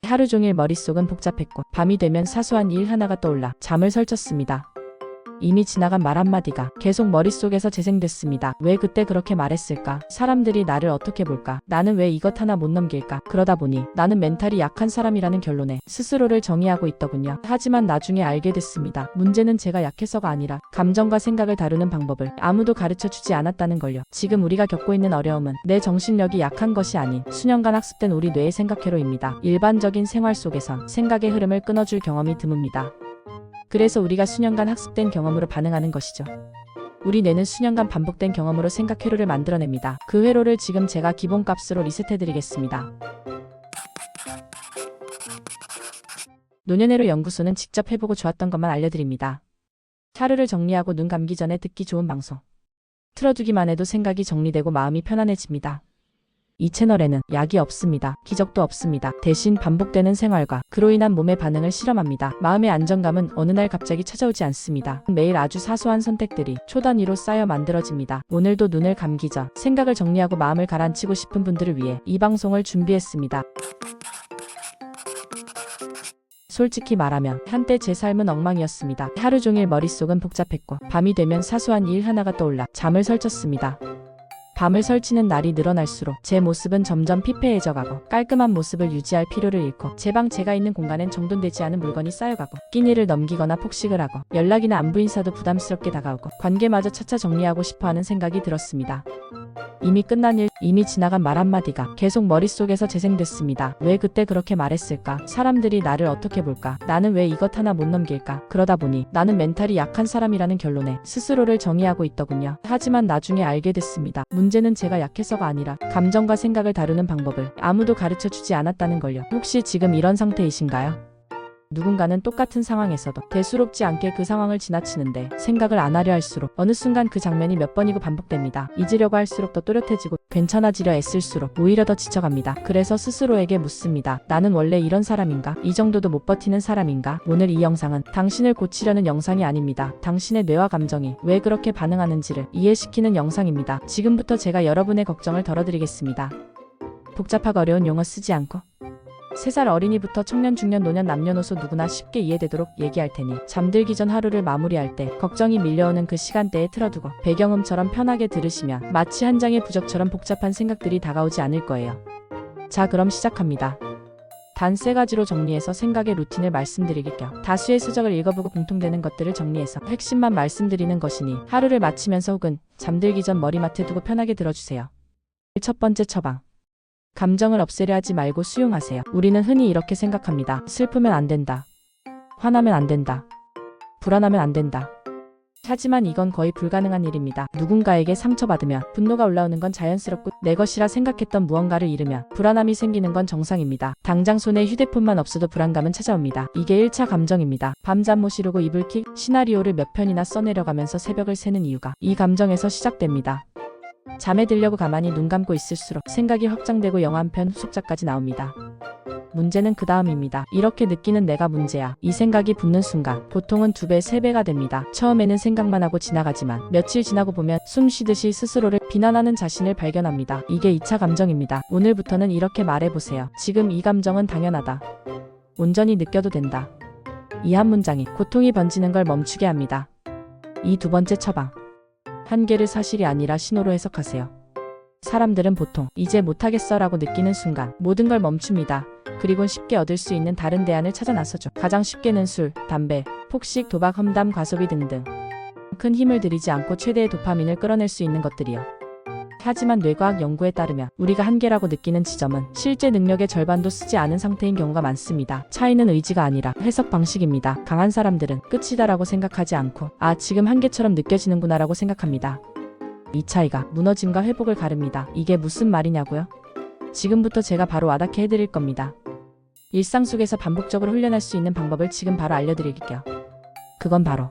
하루 종일 머릿속은 복잡했고 밤이 되면 사소한 일 하나가 떠올라 잠을 설쳤습니다. 이미 지나간 말 한마디가 계속 머릿속에서 재생됐습니다. 왜 그때 그렇게 말했을까? 사람들이 나를 어떻게 볼까? 나는 왜 이것 하나 못 넘길까? 그러다 보니 나는 멘탈이 약한 사람이라는 결론에 스스로를 정의하고 있더군요. 하지만 나중에 알게 됐습니다. 문제는 제가 약해서가 아니라 감정과 생각을 다루는 방법을 아무도 가르쳐주지 않았다는 걸요. 지금 우리가 겪고 있는 어려움은 내 정신력이 약한 것이 아닌 수년간 학습된 우리 뇌의 생각회로입니다. 일반적인 생활 속에선 생각의 흐름을 끊어줄 경험이 드뭅니다. 그래서 우리가 수년간 학습된 경험으로 반응하는 것이죠. 우리 뇌는 수년간 반복된 경험으로 생각 회로를 만들어냅니다. 그 회로를 지금 제가 기본값으로 리셋해드리겠습니다. 노년회로 연구소는 직접 해보고 좋았던 것만 알려드립니다. 하루를 정리하고 눈 감기 전에 듣기 좋은 방송. 틀어두기만 해도 생각이 정리되고 마음이 편안해집니다. 이 채널에는 약이 없습니다. 기적도 없습니다. 대신 반복되는 생활과 그로 인한 몸의 반응을 실험합니다. 마음의 안정감은 어느 날 갑자기 찾아오지 않습니다. 매일 아주 사소한 선택들이 초 단위로 쌓여 만들어집니다. 오늘도 눈을 감기 전 생각을 정리하고 마음을 가라앉히고 싶은 분들을 위해 이 방송을 준비했습니다. 솔직히 말하면 한때 제 삶은 엉망이었습니다. 하루 종일 머릿속은 복잡했고 밤이 되면 사소한 일 하나가 떠올라 잠을 설쳤습니다. 밤을 설치는 날이 늘어날수록 제 모습은 점점 피폐해져가고 깔끔한 모습을 유지할 필요를 잃고 제 방 제가 있는 공간엔 정돈되지 않은 물건이 쌓여가고 끼니를 넘기거나 폭식을 하고 연락이나 안부 인사도 부담스럽게 다가오고 관계마저 차차 정리하고 싶어하는 생각이 들었습니다. 이미 끝난 일, 이미 지나간 말 한마디가 계속 머릿속에서 재생됐습니다. 왜 그때 그렇게 말했을까? 사람들이 나를 어떻게 볼까? 나는 왜 이것 하나 못 넘길까? 그러다 보니 나는 멘탈이 약한 사람이라는 결론에 스스로를 정의하고 있더군요. 하지만 나중에 알게 됐습니다. 문제는 제가 약해서가 아니라 감정과 생각을 다루는 방법을 아무도 가르쳐주지 않았다는 걸요. 혹시 지금 이런 상태이신가요? 누군가는 똑같은 상황에서도 대수롭지 않게 그 상황을 지나치는데 생각을 안 하려 할수록 어느 순간 그 장면이 몇 번이고 반복됩니다. 잊으려고 할수록 더 또렷해지고 괜찮아지려 애쓸수록 오히려 더 지쳐갑니다. 그래서 스스로에게 묻습니다. 나는 원래 이런 사람인가? 이 정도도 못 버티는 사람인가? 오늘 이 영상은 당신을 고치려는 영상이 아닙니다. 당신의 뇌와 감정이 왜 그렇게 반응하는지를 이해시키는 영상입니다. 지금부터 제가 여러분의 걱정을 덜어드리겠습니다. 복잡하고 어려운 용어 쓰지 않고 3살 어린이부터 청년, 중년, 노년, 남녀노소 누구나 쉽게 이해되도록 얘기할 테니 잠들기 전 하루를 마무리할 때 걱정이 밀려오는 그 시간대에 틀어두고 배경음처럼 편하게 들으시면 마치 한 장의 부적처럼 복잡한 생각들이 다가오지 않을 거예요. 자, 그럼 시작합니다. 단 3가지로 정리해서 생각의 루틴을 말씀드릴게요. 다수의 수적을 읽어보고 공통되는 것들을 정리해서 핵심만 말씀드리는 것이니 하루를 마치면서 혹은 잠들기 전 머리맡에 두고 편하게 들어주세요. 첫 번째 처방. 감정을 없애려 하지 말고 수용하세요. 우리는 흔히 이렇게 생각합니다. 슬프면 안 된다. 화나면 안 된다. 불안하면 안 된다. 하지만 이건 거의 불가능한 일입니다. 누군가에게 상처받으면 분노가 올라오는 건 자연스럽고 내 것이라 생각했던 무언가를 잃으면 불안함이 생기는 건 정상입니다. 당장 손에 휴대폰만 없어도 불안감은 찾아옵니다. 이게 1차 감정입니다. 밤잠 못 이루고 이불킥, 시나리오를 몇 편이나 써내려가면서 새벽을 새는 이유가 이 감정에서 시작됩니다. 잠에 들려고 가만히 눈 감고 있을수록 생각이 확장되고 영화 한 편 후속작까지 나옵니다. 문제는 그 다음입니다. 이렇게 느끼는 내가 문제야. 이 생각이 붙는 순간 보통은 2배, 3배가 됩니다. 처음에는 생각만 하고 지나가지만 며칠 지나고 보면 숨 쉬듯이 스스로를 비난하는 자신을 발견합니다. 이게 2차 감정입니다. 오늘부터는 이렇게 말해보세요. 지금 이 감정은 당연하다. 온전히 느껴도 된다. 이 한 문장이 고통이 번지는 걸 멈추게 합니다. 이 2번째 처방. 한계를 사실이 아니라 신호로 해석하세요. 사람들은 보통 이제 못하겠어 라고 느끼는 순간 모든 걸 멈춥니다. 그리곤 쉽게 얻을 수 있는 다른 대안을 찾아 나서죠. 가장 쉽게는 술, 담배, 폭식, 도박, 험담, 과소비 등등 큰 힘을 들이지 않고 최대의 도파민을 끌어낼 수 있는 것들이요. 하지만 뇌과학 연구에 따르면 우리가 한계라고 느끼는 지점은 실제 능력의 절반도 쓰지 않은 상태인 경우가 많습니다. 차이는 의지가 아니라 해석 방식입니다. 강한 사람들은 끝이다라고 생각하지 않고 아, 지금 한계처럼 느껴지는구나 라고 생각합니다. 이 차이가 무너짐과 회복을 가릅니다. 이게 무슨 말이냐고요? 지금부터 제가 바로 와닿게 해드릴 겁니다. 일상 속에서 반복적으로 훈련할 수 있는 방법을 지금 바로 알려드릴게요. 그건 바로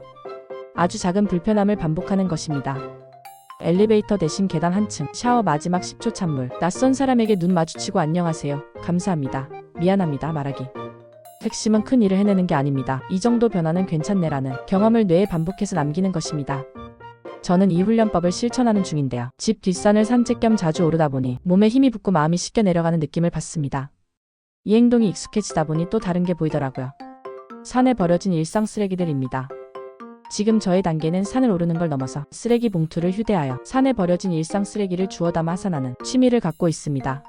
아주 작은 불편함을 반복하는 것입니다. 엘리베이터 대신 계단 한층, 샤워 마지막 10초 찬물, 낯선 사람에게 눈 마주치고 안녕하세요, 감사합니다, 미안합니다 말하기. 핵심은 큰 일을 해내는 게 아닙니다. 이 정도 변화는 괜찮네라는 경험을 뇌에 반복해서 남기는 것입니다. 저는 이 훈련법을 실천하는 중인데요. 집 뒷산을 산책 겸 자주 오르다 보니 몸에 힘이 붙고 마음이 씻겨 내려가는 느낌을 받습니다. 이 행동이 익숙해지다 보니 또 다른 게 보이더라고요. 산에 버려진 일상 쓰레기들입니다. 지금 저의 단계는 산을 오르는 걸 넘어서 쓰레기 봉투를 휴대하여 산에 버려진 일상 쓰레기를 주워 담아 하산하는 취미를 갖고 있습니다.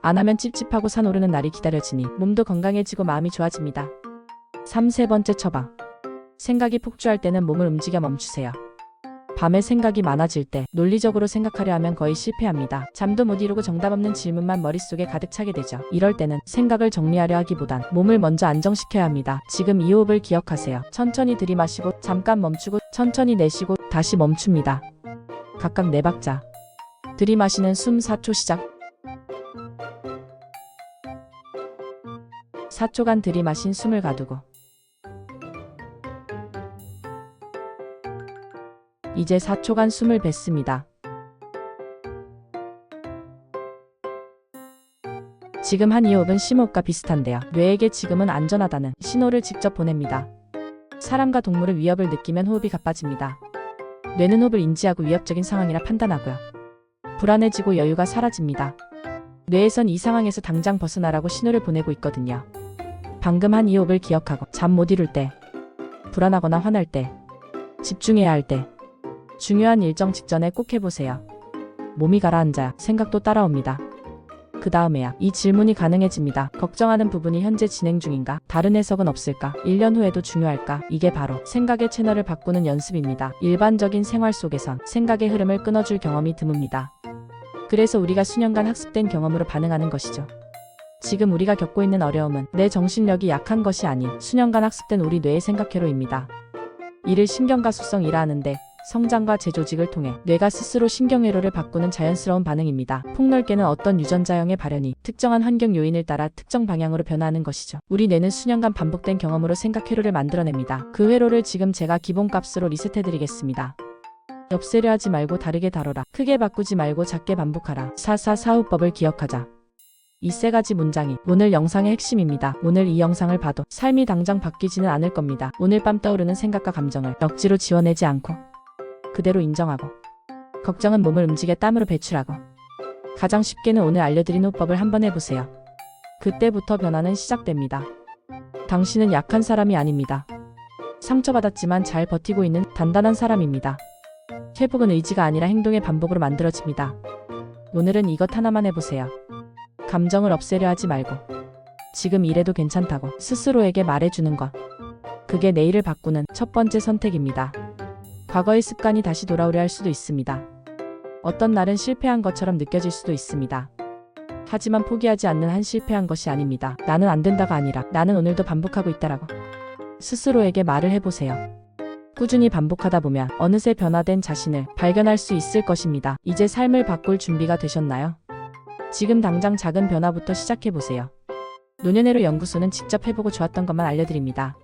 안 하면 찝찝하고 산 오르는 날이 기다려지니 몸도 건강해지고 마음이 좋아집니다. 3. 처방. 생각이 폭주할 때는 몸을 움직여 멈추세요. 밤에 생각이 많아질 때 논리적으로 생각하려 하면 거의 실패합니다. 잠도 못 이루고 정답 없는 질문만 머릿속에 가득 차게 되죠. 이럴 때는 생각을 정리하려 하기보단 몸을 먼저 안정시켜야 합니다. 지금 이 호흡을 기억하세요. 천천히 들이마시고 잠깐 멈추고 천천히 내쉬고 다시 멈춥니다. 각각 4박자. 들이마시는 숨 4초 시작. 4초간 들이마신 숨을 가두고 이제 4초간 숨을 뱉습니다. 지금 한 이 호흡은 심호흡과 비슷한데요. 뇌에게 지금은 안전하다는 신호를 직접 보냅니다. 사람과 동물의 위협을 느끼면 호흡이 가빠집니다. 뇌는 호흡을 인지하고 위협적인 상황이라 판단하고요. 불안해지고 여유가 사라집니다. 뇌에선 이 상황에서 당장 벗어나라고 신호를 보내고 있거든요. 방금 한 이 호흡을 기억하고 잠 못 이룰 때, 불안하거나 화날 때, 집중해야 할 때, 중요한 일정 직전에 꼭 해보세요. 몸이 가라앉아야 생각도 따라옵니다. 그 다음에야 이 질문이 가능해집니다. 걱정하는 부분이 현재 진행 중인가? 다른 해석은 없을까? 1년 후에도 중요할까? 이게 바로 생각의 채널을 바꾸는 연습입니다. 일반적인 생활 속에선 생각의 흐름을 끊어줄 경험이 드뭅니다. 그래서 우리가 수년간 학습된 경험으로 반응하는 것이죠. 지금 우리가 겪고 있는 어려움은 내 정신력이 약한 것이 아닌 수년간 학습된 우리 뇌의 생각회로입니다. 이를 신경가속성이라 하는데 성장과 재조직을 통해 뇌가 스스로 신경회로를 바꾸는 자연스러운 반응입니다. 폭넓게는 어떤 유전자형의 발현이 특정한 환경 요인을 따라 특정 방향으로 변화하는 것이죠. 우리 뇌는 수년간 반복된 경험으로 생각회로를 만들어냅니다. 그 회로를 지금 제가 기본값으로 리셋해드리겠습니다. 없애려 하지 말고 다르게 다뤄라. 크게 바꾸지 말고 작게 반복하라. 444호법을 기억하자. 이 3가지 문장이 오늘 영상의 핵심입니다. 오늘 이 영상을 봐도 삶이 당장 바뀌지는 않을 겁니다. 오늘 밤 떠오르는 생각과 감정을 억지로 지워내지 않고 그대로 인정하고 걱정은 몸을 움직여 땀으로 배출하고 가장 쉽게는 오늘 알려드린 호법을 한번 해보세요. 그때부터 변화는 시작됩니다. 당신은 약한 사람이 아닙니다. 상처받았지만 잘 버티고 있는 단단한 사람입니다. 회복은 의지가 아니라 행동의 반복으로 만들어집니다. 오늘은 이것 하나만 해보세요. 감정을 없애려 하지 말고 지금 이래도 괜찮다고 스스로에게 말해주는 것. 그게 내일을 바꾸는 첫 번째 선택입니다. 과거의 습관이 다시 돌아오려 할 수도 있습니다. 어떤 날은 실패한 것처럼 느껴질 수도 있습니다. 하지만 포기하지 않는 한 실패한 것이 아닙니다. 나는 안 된다가 아니라 나는 오늘도 반복하고 있다라고 스스로에게 말을 해보세요. 꾸준히 반복하다 보면 어느새 변화된 자신을 발견할 수 있을 것입니다. 이제 삶을 바꿀 준비가 되셨나요? 지금 당장 작은 변화부터 시작해보세요. 노년회로 연구소는 직접 해보고 좋았던 것만 알려드립니다.